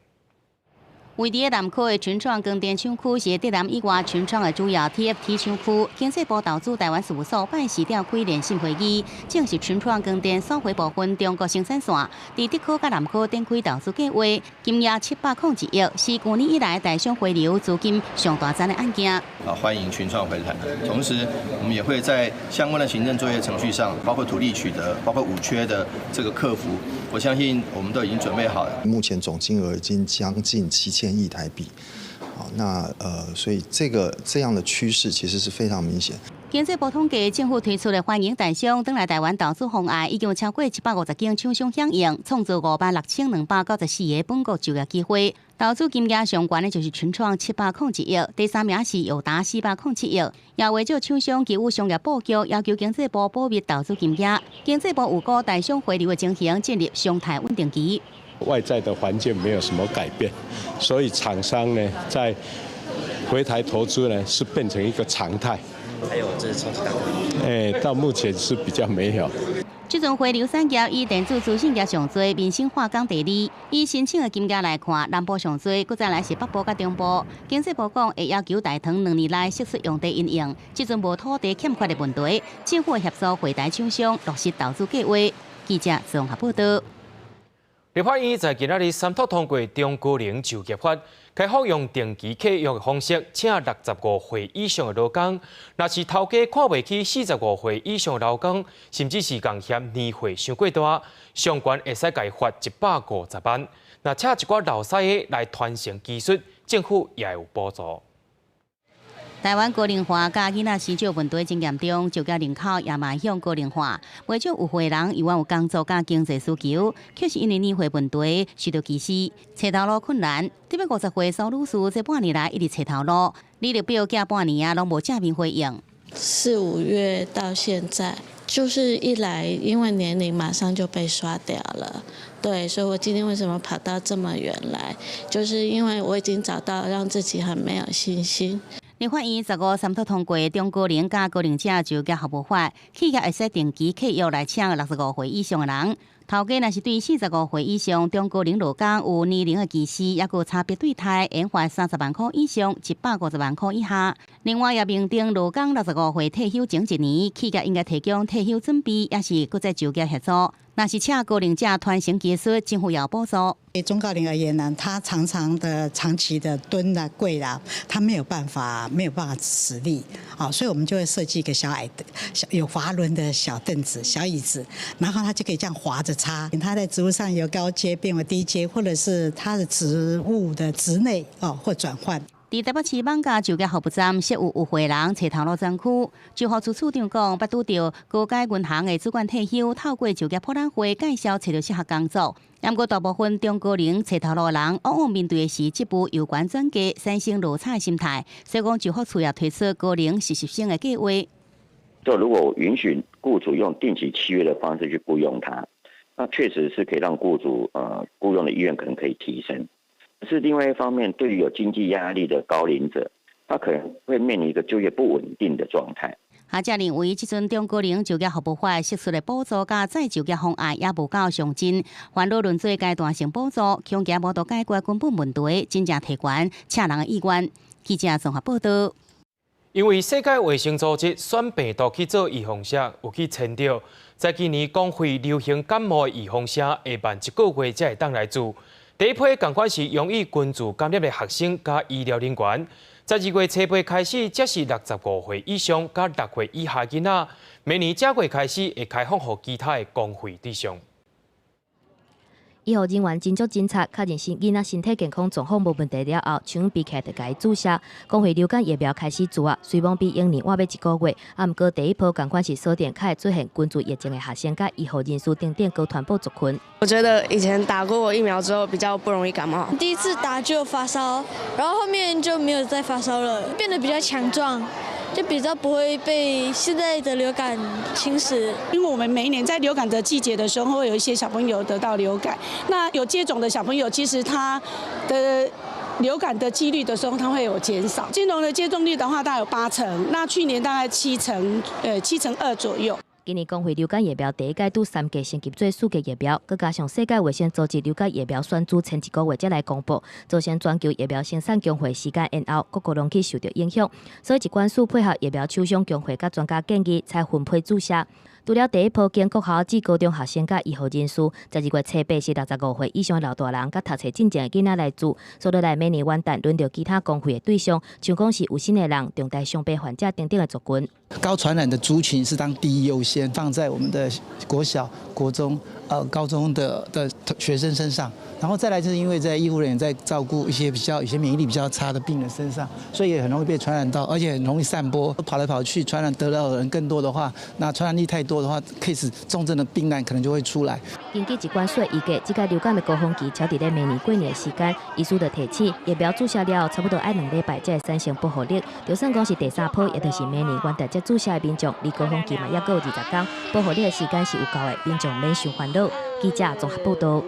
位伫南科的群创光电厂区是伫南以外群创的主要 TFT 厂区。经济部投资台湾事务所办事调开联席会议，正是群创光电收回部分中国生产线，伫德科甲南科展开投资计划，金额701亿，是去年以来台商回流资金上大增的案件。欢迎群创回台，同时我们也会在相关的行政作业程序上，包括土地取得，包括5缺的这个客服，我相信我们都已经准备好了。目前总金额已经将近7000亿台币，所以这样的趋势其实是非常明显。经济部统计，政府推出的欢迎台商返来台湾投资方案，已经超过750间厂商响应，创造56294个本国就业机会。投资金额上悬的就是群创701亿，第3名是友达407亿。也为少厂商给予商业布局，要求经济部保密投资金额。经济部预估台商回流的情形进入常态稳定期。外在的环境没有什么改变，所以厂商呢在回台投资呢是变成一个常态。还有这是冲击大到目前是比较没有。这种回流产业以电子资讯业上多，民生化工第2。以申请的金额来看，南部上多，搁再来是北部甲中部。经济部讲会要求大唐2年内释出用地运用，这种无土地欠缺的问题，政府会协助回台厂商落实投资计划。记者综合报道。立法院在今仔日3读通过《中高龄就业法》，开放用定期契约的方式，请65岁以上的劳工，若是头家看袂起45岁以上的劳工，甚至是共嫌年岁伤过大，上悬会使改罚150万。那请一寡老师的来传承技术，政府也有补助。台湾高龄化甲囡仔生少问题真严重，就业人口也迈向高龄化。不少有岁人以往有工作甲经济需求，却是因为年岁问题受到歧视，找头路困难。特别50岁苏女士这半年来一直找头路，履历表寄半年拢无正面回应。4、5月到现在，就是一来因为年龄马上就被刷掉了。对，所以我今天为什么跑到这么远来，就是因为我已经找到让自己很没有信心。立法院15三读通过《中高龄甲高龄者就业服务法》，企业会使定期契约来请65岁以上的人。头家若是对45岁以上中高龄劳工有年龄的歧视，也有差别对待，应罚30万块以上150万块以下。另外也明定，劳工65岁退休前1年，企业应该提供退休准备，也是搁再就业协助。若是请高龄者传承技术，政府也有补助。对中高龄而言呢，他长期的蹲啦、跪啦，他没有办法使力，所以我们就会设计一个有滑轮的小凳子、小椅子，然后他就可以这样滑着擦。他在职务上由高阶变为低阶，或者是他的职务的职内或转换。伫台北市艋舺就业服务站设有岁人找头路专区，就服处处长讲，捌拄到高阶银行的主管退休，透过就业博览会介绍找到适合工作。不过大部分中高龄找头路的人，往往面对的是职务有关转嫁，产生落差的心态。所以讲，就服处也推出高龄实习生的计划。就如果允许雇主用定期契约的方式去雇佣他，那确实是可以让雇主雇佣的意愿可能可以提升。可是另外一方面，对于有经济压力的高龄者，他可能会面临一个就业不稳定的状态。学者认为，这阵中高龄就业服务法释出的补助甲再就业方案也无够上进，烦恼论做阶段性补助，恐惊无法解决根本问题，真正提悬请人的意愿。记者综合报道。因为世界卫生组织选病毒去做预防针，有去签到，在今年公费流行感冒的预防针下慢1个月才会当来做。第一批同款是容易群聚感染的学生加医疗人员，12月初8开始，则是65岁以上加6岁以下囡仔，明年正月开始会开放予其他的公费对象。医护人员斟酌检查，确认是囡仔身体健康状况无问题了后，像鼻起就甲伊注射。公费流感疫苗开始做啊，虽望比永年晚要1个月，毋过第一波同款是锁定开出现群聚疫情的学生甲医护人士等高传播族群。我觉得以前打过疫苗之后比较不容易感冒，第一次打就发烧，然后后面就没有再发烧了，变得比较强壮。就比较不会被现在的流感侵蚀，因为我们每一年在流感的季节的时候，会有一些小朋友得到流感。那有接种的小朋友，其实他的流感的几率的时候，它会有减少。金融的接种率的话，大概有80%，那去年大概7%，7%2左右。今年公费流感疫苗第一阶拄3价升级做4价疫苗，佮加上世界卫生组织流感疫苗选址前1个月才来公布，造成全球疫苗生产工会时间延后，各国拢去受到影响。所以疾管署配合疫苗厂商工会甲专家建议，才分配注射。除了第一波经国校至高中学生甲医护人士，12月初8是65岁以上的老大人甲读册进前的囡仔来做，所以来每年元旦轮到其他公费的对象，像讲是有心的人、重大伤病患者等等的族群。高传染的族群是当第一优先放在我们的国小、国中、高中的学生身上，然后再来就是因为在医护人员在照顾一些有些免疫力比较差的病人身上，所以也很容易被传染到，而且很容易散播，跑来跑去，传染得到的人更多的话，那传染力太多的话 ，case 重症的病案可能就会出来。根据疾管署预计，这个流感的高峰期超伫咧明年过年的时间，医师就提醒，疫苗注射了后，差不多要2礼拜才会产生保护力。就算讲是第3波，也就是明年元旦才注射的民众，离高峰期嘛还阁有20天，保护力的时间是有够的，民众免伤烦恼。记者综合报道。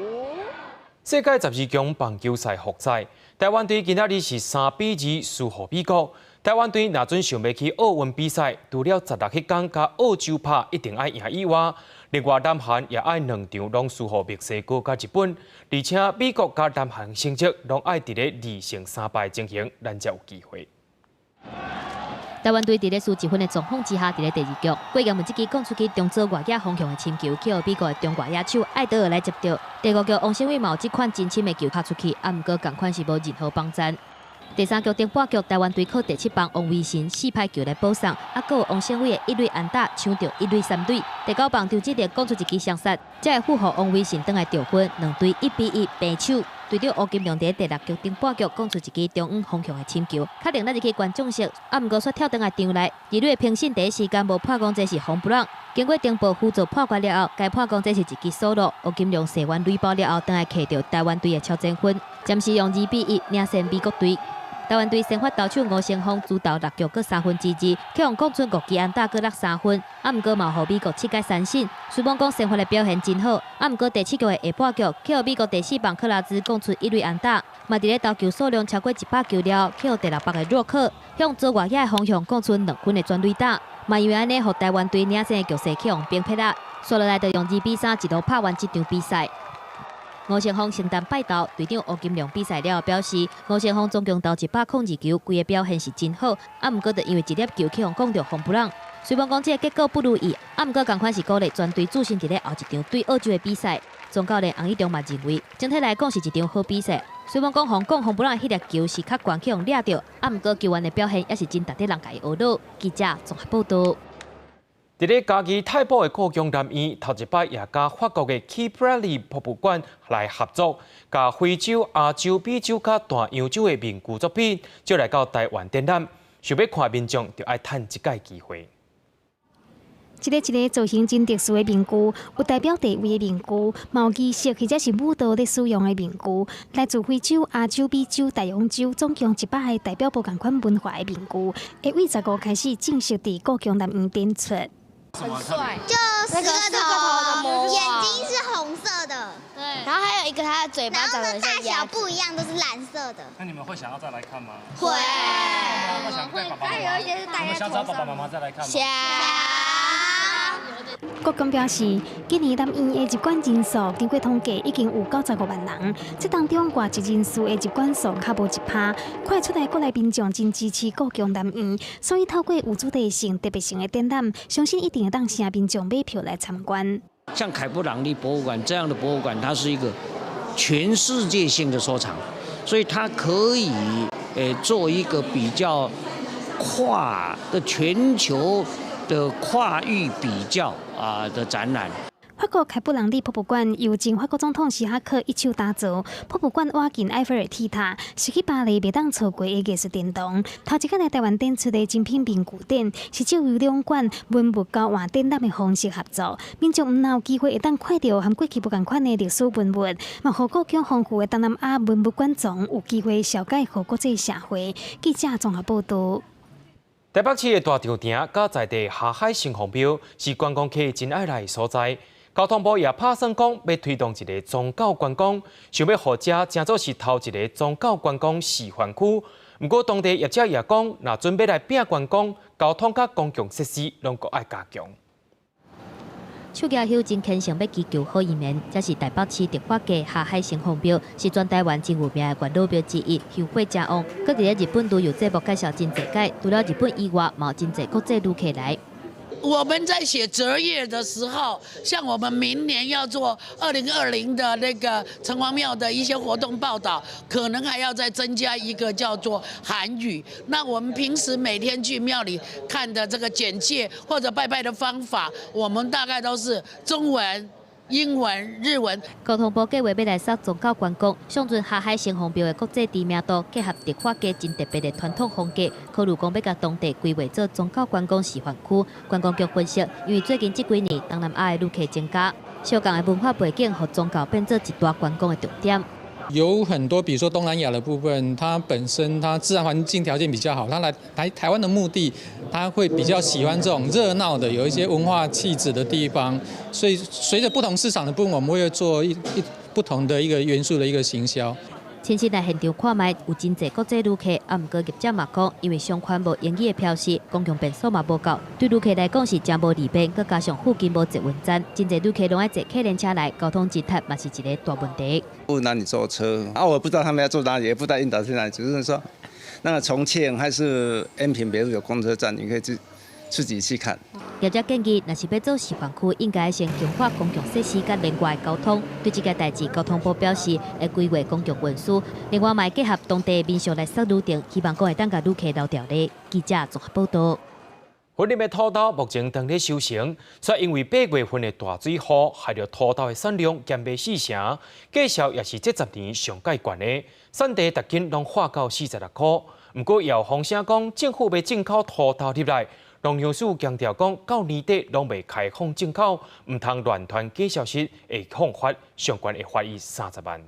世界12强棒球赛复赛，台湾队今仔日是3比2输予美国。台湾队若准想要去奥运比赛，除了16迄天甲澳洲拍一定要赢以外，另外南韩也爱2场拢输予墨西哥甲日本，而且美国甲南韩成绩拢爱伫咧2胜3败进行，咱才有机会。台湾队伫咧输1分的状况之下，伫咧第2局，郭彦文这支讲出去中左外野方向的深球，去予美国的中外野手艾德尔来接到。第5局王胜伟嘛有这款真深的球拍出去，毋过同款是无任何帮赞。第3局顶半局，台湾队靠第7棒王维新4拍球来补上，阁有王胜伟的1垒安打抢到1垒3垒。第9棒张志烈讲出一支相杀，才会符合王维新倒来得分，2队1比1平手。队长吴金良在第6局顶半局讲出一支中央方向的深球，确定咱一支观众席，毋过却跳倒来场内。二垒的评审第一时间无判讲这是红不让，经过电报辅助判决了后，该判讲这是一支solo。吴金良射完垒包了后，倒来摕到台湾队的超前分，暂时用2比1领先美国队。台湾队先发投手吴成峰主导6局各3分之2，去用讲出5支安打各落3分，毋过嘛，互美国7届三振。虽然讲先发的表现真好，毋过第7局的下半局，去予美国第4棒克拉兹讲出1垒安打，嘛伫咧投球数量超过100球了后，去予第6棒的洛克向左外野的方向讲出2分的转垒打，嘛因为安尼，互台湾队领先的局势去用平撇啊，所落来就用2比3一路拍完这场比赛。吴成峰承担拜投，队长吴金良比赛了后表示，吴成峰总共投102球，规个表现是真好，毋过就因为一粒球去互讲到红不让。虽然讲这个结果不如意，毋过同款是鼓励全队自信伫咧后一场对澳洲的比赛。总教练洪一中嘛认为，整体来讲是一场好比赛。虽然讲红不让迄粒球是较悬去互掠到，毋过球员的表现也是真值得人家学到。记者综合报道。伫咧家己太保的故宫南院，头一摆也甲法国的 Kew Bradley 博物馆来合作，甲非洲、亚洲、美洲甲大洋洲的名具作品，就来到台湾展览。想要看民众，就爱趁这个机会。一个造型真特殊的面具，有代表地位的面具，嘛有仪式或者是舞蹈咧使用的面具，来自非洲、亚洲、美洲、大洋洲，总共100个代表不同款文化的面具，会为15开始正式伫故宫南院展出。很帅，就10个头，眼睛是红色的，对，然后还有一个它的嘴巴长得像大小不一样，都是蓝色的。那你们会想要再来看吗？会，还有一些是戴在头上。想找爸爸妈妈再来看吗？想。故宫表示，今年南院的入馆人数经过统计已经有95万人，这当中外籍人士的入馆数较无1%。看出来国内民众真支持故宫南院，所以透过有主题性、特别性的展览，相信一定会当吸引民众买票来参观。像凯布朗利博物馆这样的博物馆，它是一个全世界性的收藏，所以它可以做一个比较跨的全球的跨域比较的展览。法国凯布朗利博物馆由前法国总统希哈克一手打造，博物馆挖进埃菲尔铁塔，是去巴黎未当错过的艺术殿堂。头一个来台湾展出的精品面具展，是借由两馆文物交换展览的方式合作，民众唔有机会会当看到和过去不同款的历史文物，嘛和故宫丰富的东南亚文物馆藏有机会了解和国际社会。记者综合报道。台北市的大潮亭甲在地下海城隍庙是观光客真爱来的所在。交通部也拍算讲要推动一个宗教观光，想要让这正做是头一个宗教观光示范区。不过当地业者也讲，若准备来拼观光，交通甲公共设施拢阁爱加强。手举休真虔诚要祈求好运面，这是台北市迪化街下海城隍庙，是全台湾真有名的月老庙之一，香火正旺。搁伫咧日本都有节目介绍真济届，除了日本以外，嘛有真济国际旅客来。我们在写折页的时候，像我们明年要做2020的那个城隍庙的一些活动报道，可能还要再增加一个叫做韩语。那我们平时每天去庙里看的这个简介或者拜拜的方法，我们大概都是中文、英文、日文。交通部计划要来设宗教观光，上阵下海城隍庙的国际知名度，结合迪化街真特别的传统风格，考虑讲要甲当地规划做宗教观光示范区。观光局分析，因为最近这几年东南亚的旅客增加，相同的文化背景和宗教变做一大观光的重点。有很多，比如说东南亚的部分，它本身它自然环境条件比较好，它来台湾的目的，它会比较喜欢这种热闹的、有一些文化气质的地方。所以随着不同市场的部分，我们会做不同的一个元素的一个行销。亲自来现场看卖，有真济国际旅客，啊，毋过业者嘛讲，因为相关无英语的标识，公共便所嘛无够，对旅客来讲是真无利便，佮加上附近无捷运站，真济旅客拢爱坐客联车来，交通挤塞嘛是一个大问题。不哪里坐车啊？我不知道他们要坐哪里，也不知道引导去哪里，只是说，那个重庆还是安平北路有公车站，你可以自己去看。业者建议，若是要做示范区，应该先强化公共设施甲另外的交通。对这个代志，交通部表示会规划公共运输，另外嘛结合当地民俗来设路程，希望讲会当甲旅客留条例。记者综合报道。云林的土豆目前正在收成，却因为8月份的大水雨，害得土豆的产量减袂4成，价销也是这10年上界悬的，产地逐斤拢化到46块。不过，也有风声讲政府要进口土豆入来。农粮署强调讲，到年底拢未开放进口，唔通乱传假消息，会放罚相关会罚伊30万。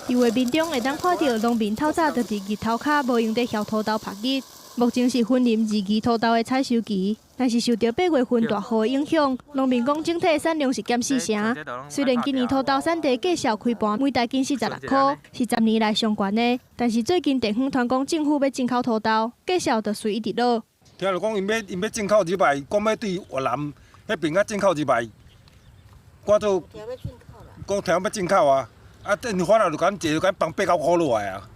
因为民众会当看到农民透早就伫日头骹无用地晓土豆拍日。目前是云林二期土豆的采收期，但是受到8月份大雨的影响，农民讲整体产量是减4成。虽然今年土豆产地价销开盘每袋斤46块，是10年来上悬的，但是最近地方传讲政府要进口土豆，价销就随一直落。听着讲，因要进口入来，讲要对越南迄边甲进口入来，我都讲听要进口啊，啊，等反而就敢坐，就敢放8、9块落来啊。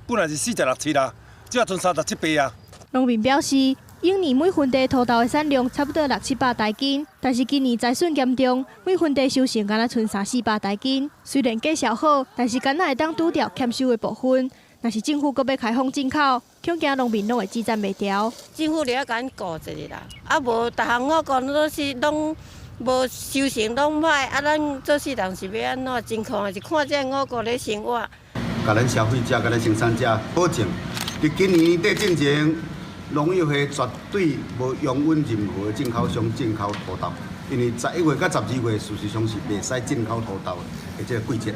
本来是46、7啊，只要剩37、8啊。农民表示，永年每分地土豆的产量差不多6、700袋斤，但是今年灾损严重，每分地收成敢若剩3、400袋斤。虽然价销好，但是敢若会当拄掉欠收的部分。若是政府搁要开放进口，恐惊农民拢会支撑袂调。政府你要甲咱顾一下啦，啊无，逐项五谷都是拢无收成拢歹，啊咱做事人是要安怎情况？还是看这五谷咧生活。甲咱消费者、甲咱生产者保证，伫今年底进前，农业会绝对无容允任何进口商进口土豆，因为11月到12月事实上是袂使进口土豆的这个季节。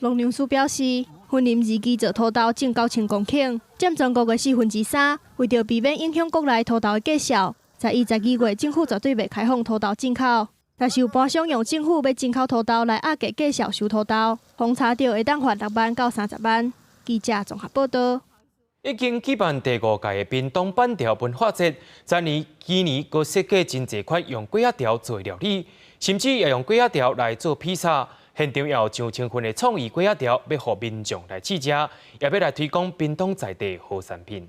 农粮署表示，云林2期做土豆种9000公顷，占全国的3/4。为着避免影响国内土豆的价销，11、12月政府绝对袂开放土豆进口。但是有盘商用政府要进口土豆来压价价销收土豆，封查到会当罚6万到30万。记者综合报道。已经举办第5届的屏东板条文化节，今年佫设计真侪款用粿仔条做料理，甚至也用粿仔条来做披萨。现场也有上千份的创意粿仔条，要互民众来试食，也要来推广屏东在地好产品。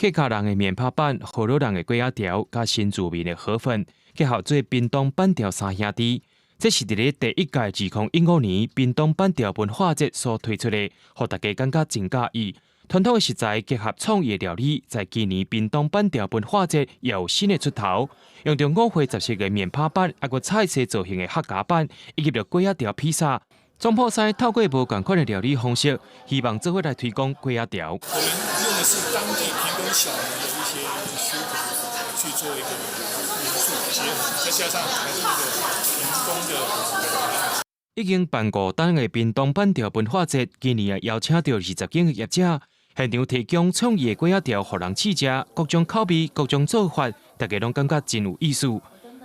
客家人的面拍板、河洛人的粿仔条，加新住民的河粉，结合做屏东板条3兄弟。这是伫咧第1届2015年屏东板条文化节所推出的，互大家感觉真介意。传统的食材结合创意料理，在今年屏东板条文化节也有新的出头，用着5花10色的面拍板，还有彩色造型的客家板，以及着粿仔条披萨。总铺师透过无同款的料理方式，希望做伙来推广粿仔条。我们用的是当地屏东小农的一些水果去做一个元素结合，再加上还是一个屏东的。已经办过单的屏东板条文化节，今年也邀请到20间的业者。现场提供创意的粿仔条，互人试食，各种口味、各种做法，大家拢感觉真有意思。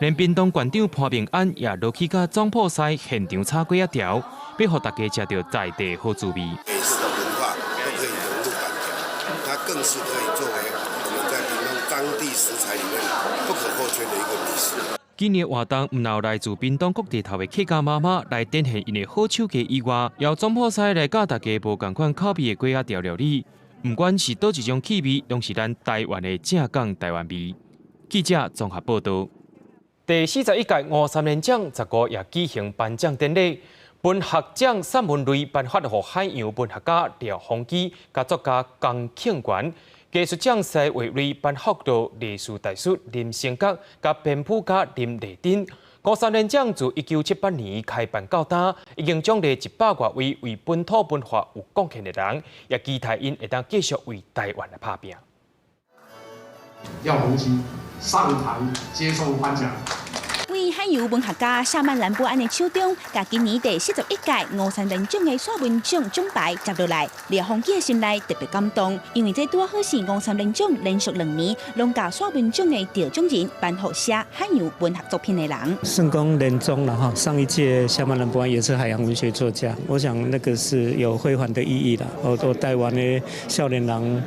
连屏东县长潘明安也落去甲总铺师现场炒过一条，要互大家吃到在地好滋味。美食的文化都可以融入板条，它更是可以作为我们在屏东当地食材里面不可或缺的一个美食。今年活动唔有来自屏东各地头的客家妈妈来展现因的好手艺以外，邀总铺师来教大家无同款口味的粿仔条料理。唔管是倒一种气味，拢是咱台湾的正港台湾味。记者综合报道。第41届53年奖15也举行颁奖典礼，文学奖散文类颁发予海洋文学家廖鸿基、甲作家江庆元。艺术奖西画类颁发到历史大师林成国、甲编谱家林丽珍。53年奖自1978年开办到今，已经奖励100多位为本土文化有贡献的人，也期待因会当继续为台湾来打拼。廖鸿基上台接受颁奖。为海洋文学家夏曼兰博安的手中，甲今年第41届53年奖的散文奖奖牌接落来，廖鸿基的心内特别感动，因为这拄好是53年奖连续2年，拢甲散文奖的得奖人颁予写海洋文学作品的人。圣公连宗了哈，上一届夏曼兰博安也是海洋文学作家，我想那个是有辉煌的意义的。我台湾的少年人，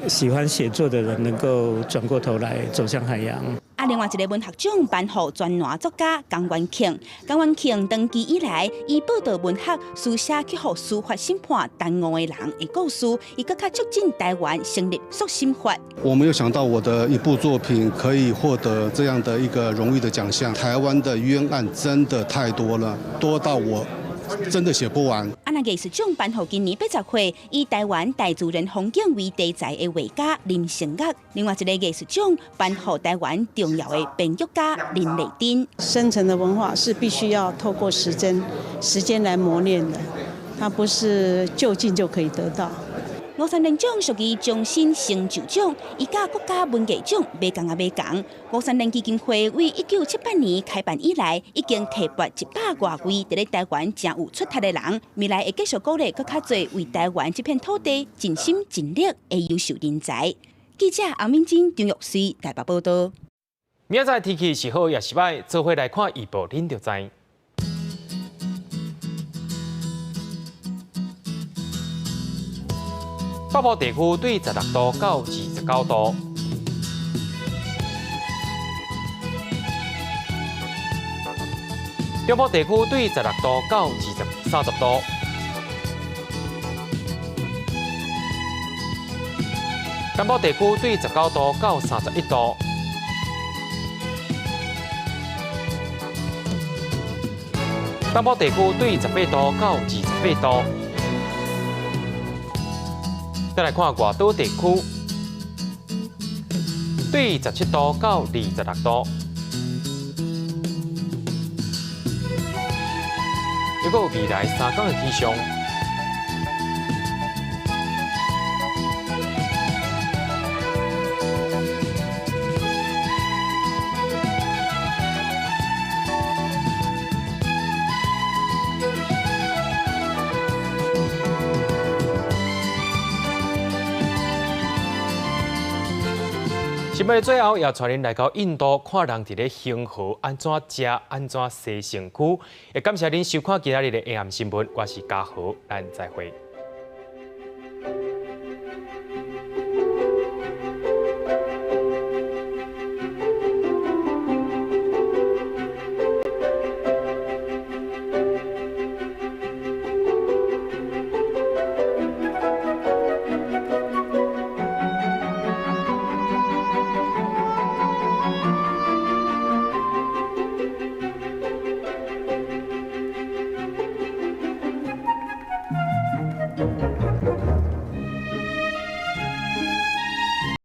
喜欢写作的人能够转过头来走向海洋。另外一个文学奖颁予专栏作家江元庆。江元庆长期以来，以报道文学、书写去予司法审判耽误的人的故事，伊更加促进台湾成立速审法。我没有想到我的一部作品可以获得这样的一个荣誉的奖项。台湾的冤案真的太多了，多到我真的写不完。那艺术奖颁予今年80岁以台湾大自然风景为题材的画家林成岳。另外一个艺术奖颁予台湾重要的编剧家林丽珍。深层的文化是必须要透过时间来磨练的，它不是就近就可以得到。53年奖属于终身成就奖，伊甲国家文艺奖袂同53年基金会为1978年开办以来，已经提拔100多位伫咧台湾真有出色的人，未来会继续鼓励更加多为台湾这片土地尽心尽力的优秀人才。记者洪敏珍、张玉水台北报道。明仔载天气是好也是歹，做伙来看预报，恁就知。北部地区对16度到29度，中部地区对16度到30度，南部地区对19度到31度，东部地区对18度到28度。再来看外岛地区，对17度到26度。如果未来3天的气象。新闻的最后，也带恁来到印度，看人伫咧恒河安怎食、安怎洗身躯。也感谢恁收看今仔日的 AM 新闻，我是嘉豪，咱再会。